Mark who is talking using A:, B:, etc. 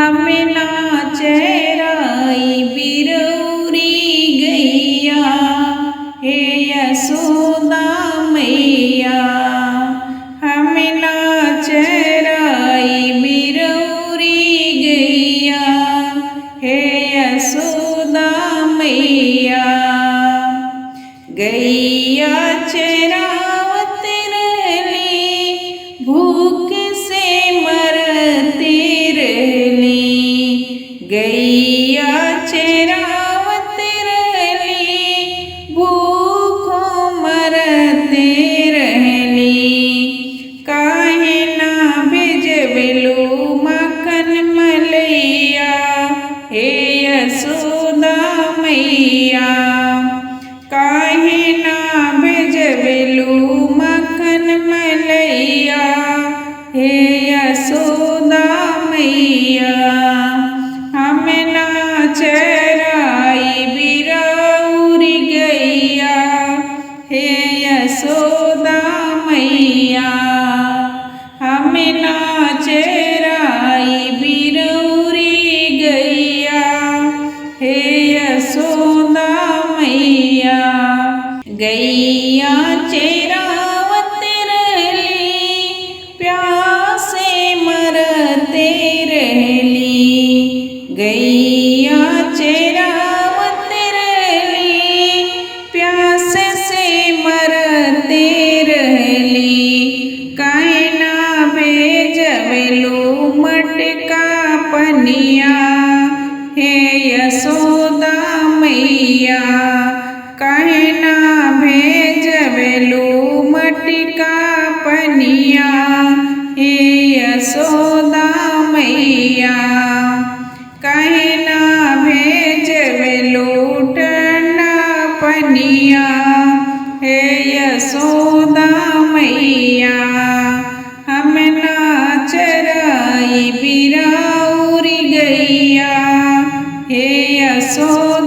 A: हमें ना चराई बिरौरी गैया, हे यशोदा मैया। हमें ना चराई बिरौरी गैया, हे यशोदा मैया। गैया चरावत रहली, भूख से मरते रहली। गैया चरावत रहली, भूखों मरते रहली। काहे ना भेजबेलू माखन मलैया, हे यशोदा मैया। काहे ना भेजबेलू माखन मलैया, हे यशोदा मैया। हमें ना चराई बिरौरी गैया, हे यशोदा मैया। हमें ना चराई बिरौरी गैया, हे यशोदा मैया। गैया चरावत रहली, प्यासे मरते रहली। गैया चरावत रहली, प्यास से मरते रहली। काहे ना भेजबेलू मटका पनिया, हे यशोदा मैया। काहे ना भेजबेलू मटका पनिया, हे यशोदा मैया। काहे ना भेजबेलू ठंडा पनिया, हे यशोदा मैया। हमें ना चराई बिरौरी गैया, हे यशोदा